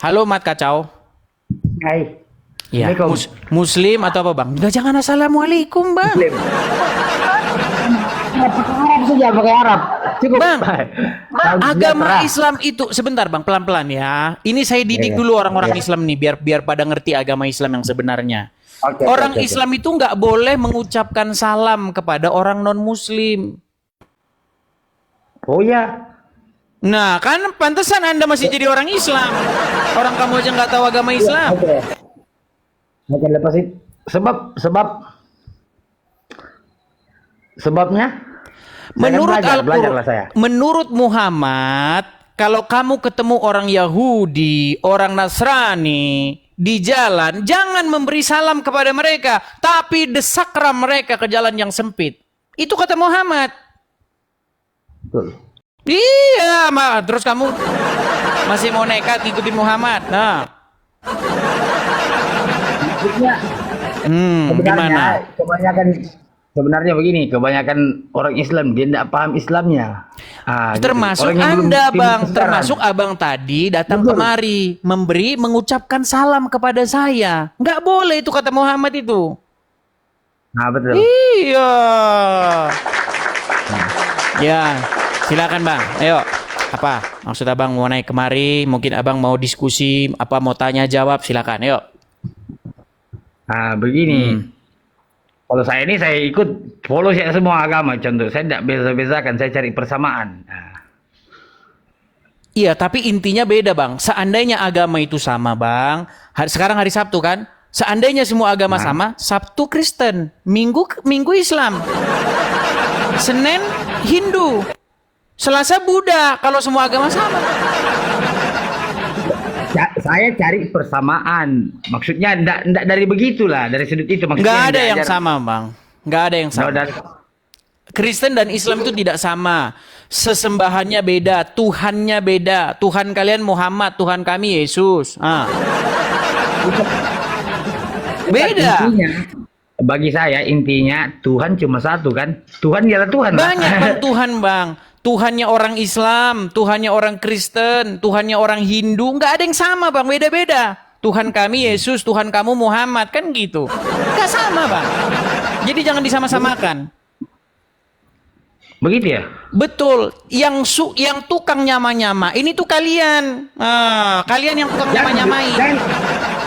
Halo Mat Kacau. Hai. Ya, Assalamualaikum. Muslim atau apa Bang? Enggak, jangan assalamualaikum Bang. Muslim. Pakai Arab saja, pakai Arab. Cukup. Bang, Salam agama sejahtera. Islam itu sebentar Bang, pelan-pelan ya. Ini saya didik Iya, dulu orang-orang iya. Islam nih biar pada ngerti agama Islam yang sebenarnya. Oke, Orang oke. Islam itu nggak boleh mengucapkan salam kepada orang non-Muslim. Oh ya. Nah, kan pantesan Anda masih jadi orang Islam. Orang kamu aja nggak tahu agama Islam. Oke. Oke, lepas itu. Sebabnya? Menurut belajarlah saya. Menurut Muhammad, kalau kamu ketemu orang Yahudi, orang Nasrani di jalan, jangan memberi salam kepada mereka, tapi desaklah mereka ke jalan yang sempit. Itu kata Muhammad. Betul. Iya, terus kamu masih mau nekat ngikutin Muhammad. Nah, Maksudnya gimana? sebenarnya begini, kebanyakan orang Islam dia tidak paham Islamnya. Gitu. Termasuk Orang yang belum Anda, timbul Bang. kesedaran. Termasuk Abang tadi datang Betul. kemari, mengucapkan salam kepada saya. Nggak boleh itu kata Muhammad itu. Nah, betul. Iya. Ya, silakan Bang. Ayo. Apa maksud Abang mau naik kemari? Mungkin Abang mau diskusi, apa mau tanya jawab? Silakan. Ayo. Nah, begini. Kalau saya ini saya ikut follow saya semua agama. Contoh, saya tidak beza-bezakan, saya cari persamaan. Nah, Iya, tapi intinya beda Bang. Seandainya agama itu sama Bang, sekarang hari Sabtu kan? Seandainya semua agama sama, Sabtu Kristen, Minggu Islam, Senin Hindu, Selasa Buddha. Kalau semua agama sama. saya cari persamaan. Maksudnya tidak dari begitulah, dari sudut itu. Maksudnya Nggak ada yang belajar- sama Bang. Nggak ada yang sama. Nggak ada- Kristen dan Islam itu tidak sama. Sesembahannya beda, Tuhannya beda. Tuhan kalian Muhammad, Tuhan kami Yesus. Beda. Intinya, bagi saya intinya Tuhan cuma satu kan. Tuhan ialah Tuhan. lah. Banyak Bang Tuhan Bang. Tuhannya orang Islam, Tuhannya orang Kristen, Tuhannya orang Hindu. Nggak ada yang sama Bang, beda-beda. Tuhan kami Yesus, Tuhan kamu Muhammad. Kan gitu. Nggak sama Bang. Jadi jangan disama-samakan. Begitu ya? Betul, yang tukang nyama-nyama ini tuh kalian. Kalian yang tukang nyama-nyamai.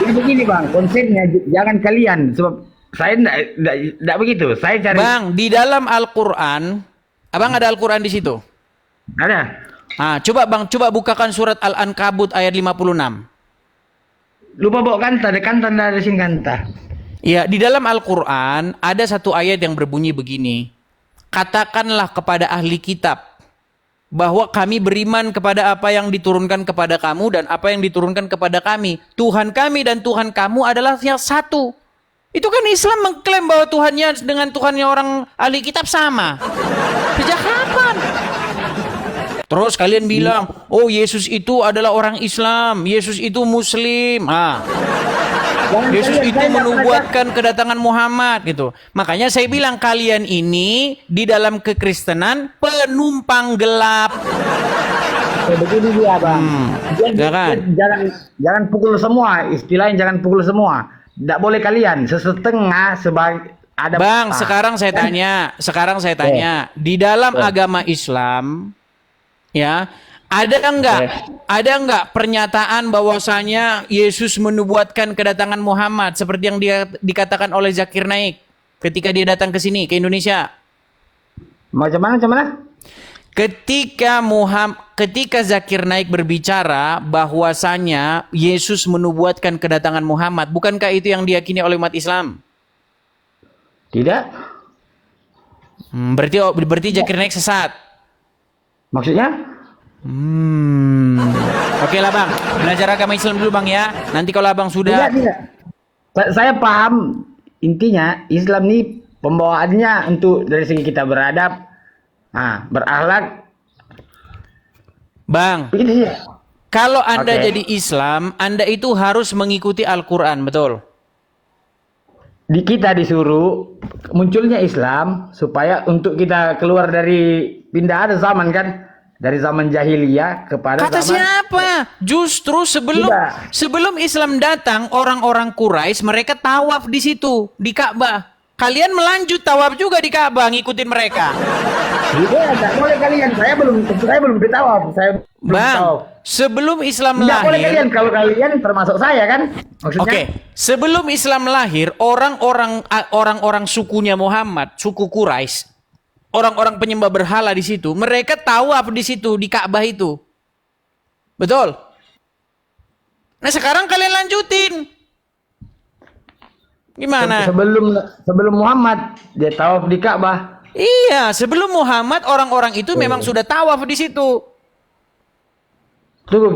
Jadi begini bang, konsepnya jangan kalian. Sebab saya tidak begitu. Saya cari. Bang, di dalam Al-Qur'an, Abang ada Al-Qur'an di situ. Ada. Coba Bang, coba bukakan surat Al-Ankabut ayat 56. Lupa bawa kanta, ada kanta, ada sini kanta. Ya, di dalam Al-Qur'an ada satu ayat yang berbunyi begini. Katakanlah kepada ahli kitab bahwa kami beriman kepada apa yang diturunkan kepada kamu dan apa yang diturunkan kepada kami. Tuhan kami dan Tuhan kamu adalah yang satu. Itu kan Islam mengklaim bahwa Tuhannya dengan Tuhannya orang ahli kitab sama. Sejak kapan? Terus kalian bilang, oh Yesus itu adalah orang Islam, Yesus itu Muslim. Yesus itu menubuatkan kedatangan Muhammad gitu. Makanya saya bilang kalian ini di dalam kekristenan penumpang gelap. Begini dia bang. Jangan pukul semua. Istilahnya jangan pukul semua. Tidak boleh kalian sesetengah sebagai ada. Bang, sekarang saya tanya, di dalam agama Islam, ya. Ada enggak pernyataan bahwasanya Yesus menubuatkan kedatangan Muhammad seperti yang dia dikatakan oleh Zakir Naik ketika dia datang ke sini ke Indonesia? Macam mana? Ketika Zakir Naik berbicara bahwasanya Yesus menubuatkan kedatangan Muhammad, bukankah itu yang diyakini oleh umat Islam? Tidak. Berarti Zakir Naik sesat. Maksudnya? Oke lah Bang, belajar agama Islam dulu Bang ya. Nanti kalau Abang sudah Tidak. Saya paham intinya Islam ini pembawaannya untuk dari segi kita beradab, berakhlak. Bang, Begitu sih. kalau Anda Oke. jadi Islam, Anda itu harus mengikuti Al-Quran, betul? Di kita disuruh munculnya Islam supaya untuk kita keluar dari pindah ada zaman kan. dari zaman jahiliyah kepada Kata zaman siapa? Justru sebelum Tidak. sebelum Islam datang, orang-orang Quraisy mereka tawaf di situ, di Ka'bah. Kalian melanjut tawaf juga di Ka'bah, ngikutin mereka. Tidak, tidak boleh kalian. Saya belum ditawaf. Saya belum Bang, tawaf. sebelum Islam Tidak boleh lahir, kalian. Kalau kalian termasuk saya kan? Maksudnya. oke, sebelum Islam lahir, orang-orang sukunya Muhammad, suku Quraisy, orang-orang penyembah berhala di situ, mereka tawaf di situ di Ka'bah itu. Betul? Nah, sekarang kalian lanjutin. Gimana? Sebelum Muhammad dia tawaf di Ka'bah. Iya, sebelum Muhammad orang-orang itu memang sudah tawaf di situ. Tunggu,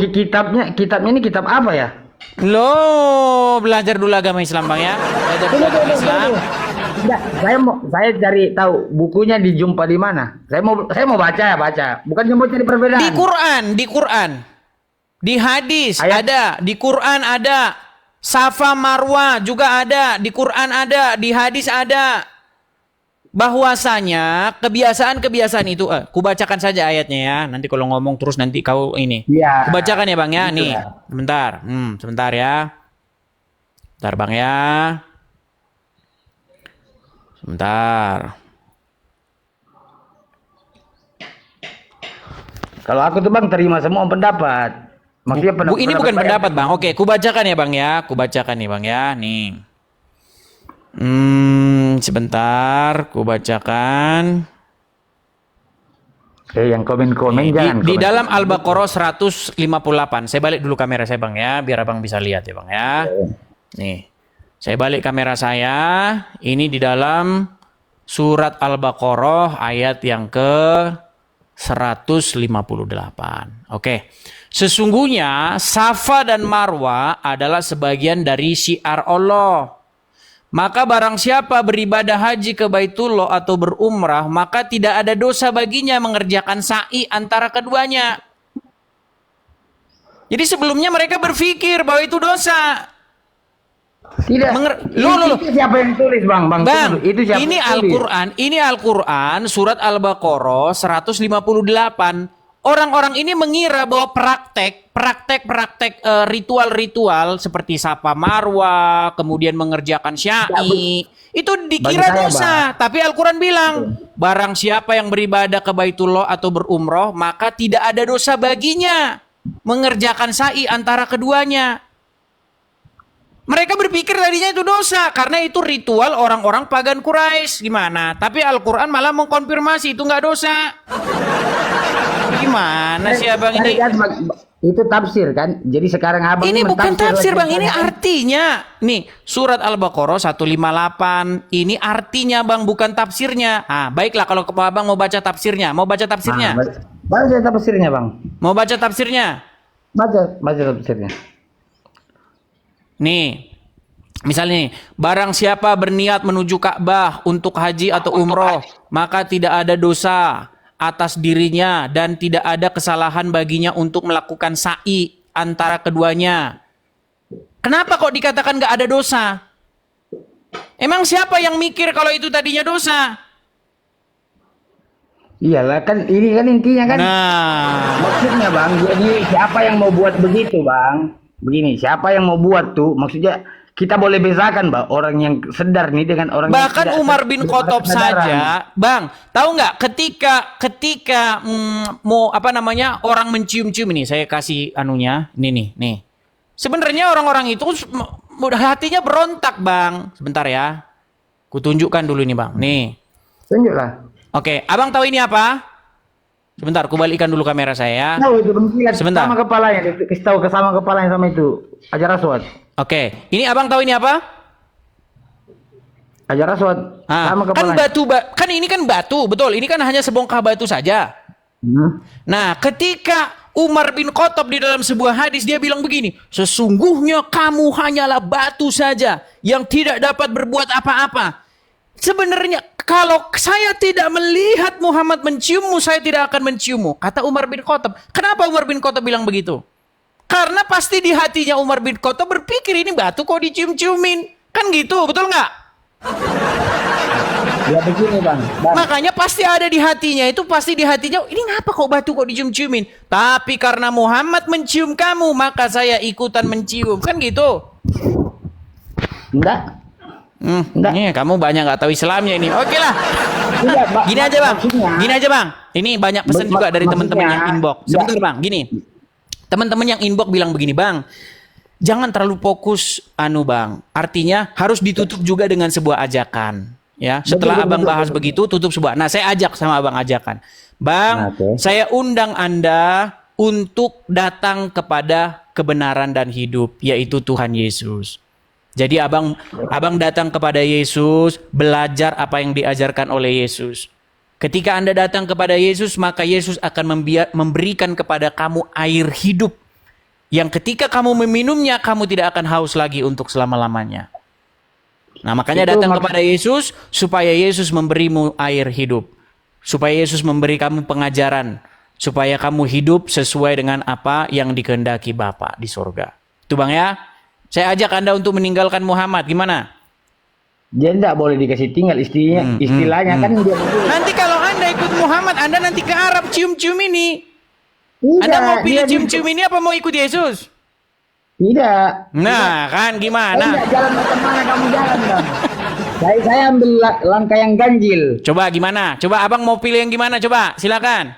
kitabnya ini kitab apa ya? Loh, belajar dulu agama Islam, Bang ya. Belajar dulu agama Islam. Enggak, saya cari tahu bukunya dijumpa di mana. Saya mau baca. Bukan cuma cari perbedaan. Di Quran. Di hadis Ayat. ada, di Quran ada. Safa Marwa juga ada, di Quran ada, di hadis ada. Bahwasanya kebiasaan-kebiasaan itu, kubacakan saja ayatnya ya. Nanti kalau ngomong terus nanti kau ini. Iya. Kubacakan ya Bang ya. Gitu Nih, ya. sebentar. Sebentar ya. Bentar Bang ya. Sebentar. Kalau aku tuh Bang terima semua pendapat. Maksudnya Ini bukan pendapat Bang. Oke, kubacakan ya Bang ya. Kubacakan nih Bang ya. Nih. Sebentar, kubacakan. Yang komen-komen jangan. Di komen. dalam Al-Baqarah 158. Saya balik dulu kamera saya Bang ya, biar Abang bisa lihat ya Bang ya. Nih. Saya balik kamera saya. Ini di dalam surat Al-Baqarah ayat yang ke 158. Oke. Sesungguhnya Safa dan Marwa adalah sebagian dari syiar Allah. Maka barang siapa beribadah haji ke Baitullah atau berumrah, maka tidak ada dosa baginya mengerjakan sa'i antara keduanya. Jadi sebelumnya mereka berpikir bahwa itu dosa. Tidak. Itu siapa yang tulis Bang? Bang, itu siapa ini yang tulis? Ini Al-Quran surat Al-Baqarah 158. Orang-orang ini mengira bahwa praktek ritual-ritual seperti Safa Marwa, kemudian mengerjakan sya'i, itu dikira dosa. Tapi Al-Quran bilang, barang siapa yang beribadah ke Baitullah atau berumroh, maka tidak ada dosa baginya mengerjakan sa'i antara keduanya. Mereka berpikir tadinya itu dosa karena itu ritual orang-orang pagan Quraisy. Gimana? Tapi Al-Quran malah mengkonfirmasi itu nggak dosa. Gimana sih Abang ini? Itu tafsir kan? Jadi sekarang Abang Ini bukan tafsir Bang, ini kan? artinya. Nih, surat Al-Baqarah 158. Ini artinya Bang, bukan tafsirnya. Baiklah kalau Abang mau baca tafsirnya. Mau baca tafsirnya? Baca tafsirnya Bang. Mau baca tafsirnya? Baca tafsirnya. Nih, misalnya nih, barang siapa berniat menuju Ka'bah untuk haji atau umroh, maka tidak ada dosa atas dirinya dan tidak ada kesalahan baginya untuk melakukan sa'i antara keduanya. Kenapa kok dikatakan nggak ada dosa? Emang siapa yang mikir kalau itu tadinya dosa? Iyalah kan ini kan intinya kan. Nah, Maksudnya Bang, jadi siapa yang mau buat begitu Bang? Begini, siapa yang mau buat tuh? Maksudnya kita boleh bezakan Bang, orang yang sedar nih dengan orang bahkan yang Umar bin Khattab saja, Bang, tahu nggak ketika mau apa namanya orang mencium-cium ini, saya kasih anunya, nih. Sebenarnya orang-orang itu hatinya berontak Bang. Sebentar ya, kutunjukkan dulu ini Bang. Nih. Tunjuklah. Oke, Abang tahu ini apa? Sebentar, kubalikkan dulu kamera saya. Tahu itu bengkilat Sebentar. sama kepalanya, kasih tahu ke sama kepalanya sama itu. Ajar Aswad. Oke, ini Abang tahu ini apa? Ajar Aswad sama Kan kepalanya. kan ini kan batu, betul. Ini kan hanya sebongkah batu saja. Nah, ketika Umar bin Khattab di dalam sebuah hadis dia bilang begini, sesungguhnya kamu hanyalah batu saja yang tidak dapat berbuat apa-apa. Sebenarnya kalau saya tidak melihat Muhammad menciummu, saya tidak akan menciummu. Kata Umar bin Khattab. Kenapa Umar bin Khattab bilang begitu? Karena pasti di hatinya Umar bin Khattab berpikir ini batu kok dicium-ciumin. Kan gitu, betul nggak? Ya begini bang. Makanya pasti ada di hatinya itu, pasti di hatinya, ini ngapa kok batu kok dicium-ciumin? Tapi karena Muhammad mencium kamu, maka saya ikutan mencium. Kan gitu. Enggak. Enggak. Nih, kamu banyak nggak tahu Islamnya ini. Oke lah. Enggak, Gini aja bang, maksudnya- gini aja bang. Ini banyak pesan juga dari teman-teman yang maksudnya- inbox. Sebentar bang, gini. Teman-teman yang inbox bilang begini bang. Jangan terlalu fokus, bang. Artinya harus ditutup juga dengan sebuah ajakan. Ya, setelah abang bahas begitu, tutup sebuah. Nah, saya ajak sama abang ajakan. Bang, Oke. saya undang Anda untuk datang kepada kebenaran dan hidup, yaitu Tuhan Yesus. Jadi abang datang kepada Yesus, belajar apa yang diajarkan oleh Yesus. Ketika Anda datang kepada Yesus, maka Yesus akan memberikan kepada kamu air hidup. Yang ketika kamu meminumnya, kamu tidak akan haus lagi untuk selama-lamanya. Nah, makanya datang kepada Yesus, supaya Yesus memberimu air hidup. Supaya Yesus memberi kamu pengajaran. Supaya kamu hidup sesuai dengan apa yang dikehendaki Bapa di surga. Itu bang ya. Saya ajak Anda untuk meninggalkan Muhammad. Gimana? Dia enggak boleh dikasih tinggal istilahnya kan dia begini. Nanti kalau Anda ikut Muhammad, Anda nanti ke Arab cium-cium ini. Tidak, Anda mau pilih dia cium-cium ini apa mau ikut Yesus? Tidak. Nah, kan gimana? Enggak, jalan macam mana kamu jalan bang? Saya ambil langkah yang ganjil. Coba gimana? Coba abang mau pilih yang gimana? Coba, silakan.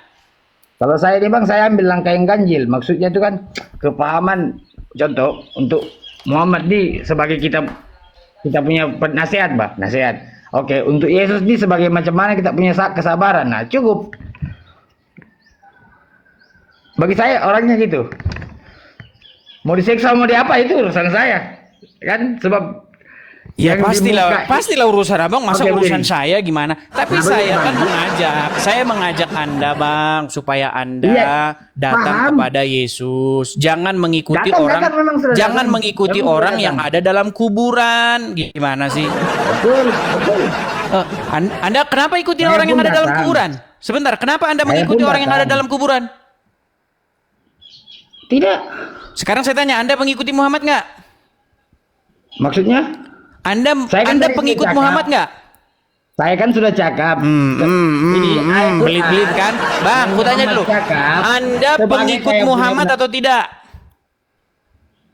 Kalau saya nih bang, saya ambil langkah yang ganjil. Maksudnya itu kan kepahaman. Contoh untuk Muhammad nih sebagai kita punya nasihat, bang, nasihat. Oke, untuk Yesus nih sebagai macam mana kita punya kesabaran. Nah, cukup. Bagi saya orangnya gitu. Mau disiksa mau diapa itu urusan saya. Kan sebab Ya yang di muka- pastilah urusan abang, masa Oke, urusan begini. saya gimana? Tapi Nah, saya kan bagaimana? saya mengajak Anda bang, supaya Anda Iya, datang paham. kepada Yesus. Jangan mengikuti Datang memang sudah jangan datang. mengikuti Memang sudah orang yang datang. ada dalam kuburan. Gimana sih? betul. Anda kenapa ikutin Saya orang yang pun ada dalam datang. kuburan? Sebentar, kenapa Anda Saya mengikuti pun orang yang ada datang. dalam kuburan? Tidak. Sekarang saya tanya, Anda mengikuti Muhammad nggak? Maksudnya? Saya kan Anda tadi pengikut sudah Muhammad cakap. nggak? Saya kan sudah cakap. Belit-belit kan? Bang, aku tanya dulu. Anda pengikut Muhammad atau tidak?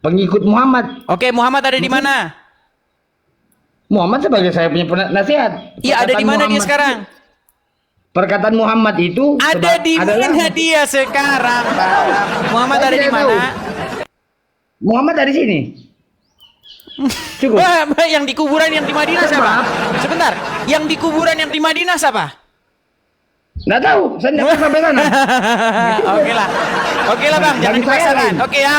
Pengikut Muhammad. Oke, Muhammad ada di mana? Muhammad sebagai saya punya nasihat. Iya, ada di mana dia sekarang? Perkataan Muhammad itu Ada di mana dia sekarang, Bang? Muhammad ada di mana? Muhammad ada di sini. Cukup. Yang di kuburan yang di Madinah siapa? Sebentar, yang di kuburan yang di Madinah siapa? Nggak tahu, saya nggak pernah sampai sana. Oke lah Bang, jangan Bagi saya dipaksakan. lain. Oke ya.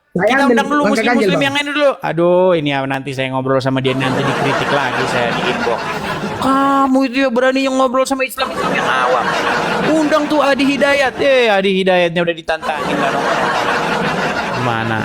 Saya Kita ambil undang dulu langkah ganjil, muslim-muslim Bang. yang lain dulu. Aduh, ini ya nanti saya ngobrol sama dia nanti dikritik lagi saya di inbox. Kamu itu ya berani yang ngobrol sama Islam-Islam yang awam. Undang tuh Adi Hidayat. Adi Hidayatnya udah ditantangin kan. Gimana?